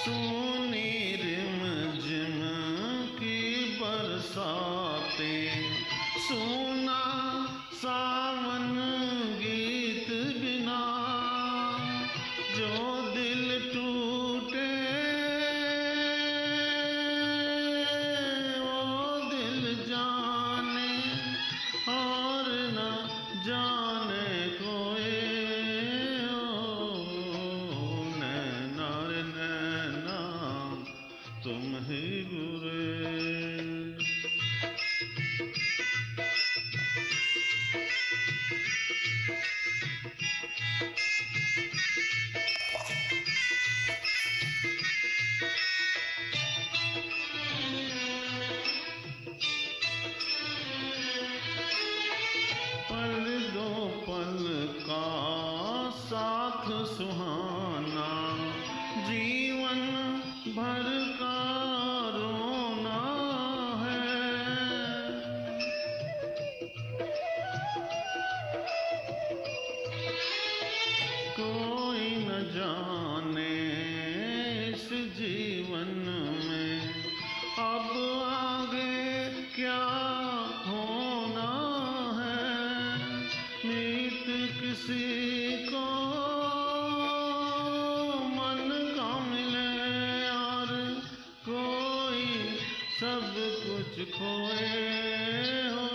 सुनी रिमझिम की बरसातें, सुना सावन गीत बिना, जो दिल टूटे वो दिल जाने और न जाने कोई। नैना रे नैना तुम ही गुरे। पल दो पल का साथ सुहाना, जीवन भर का रोना है। कोई न जाने इस जीवन में अब आगे क्या होना है। मीत किसी को मन का मिले और कोई सब कुछ खोए हो।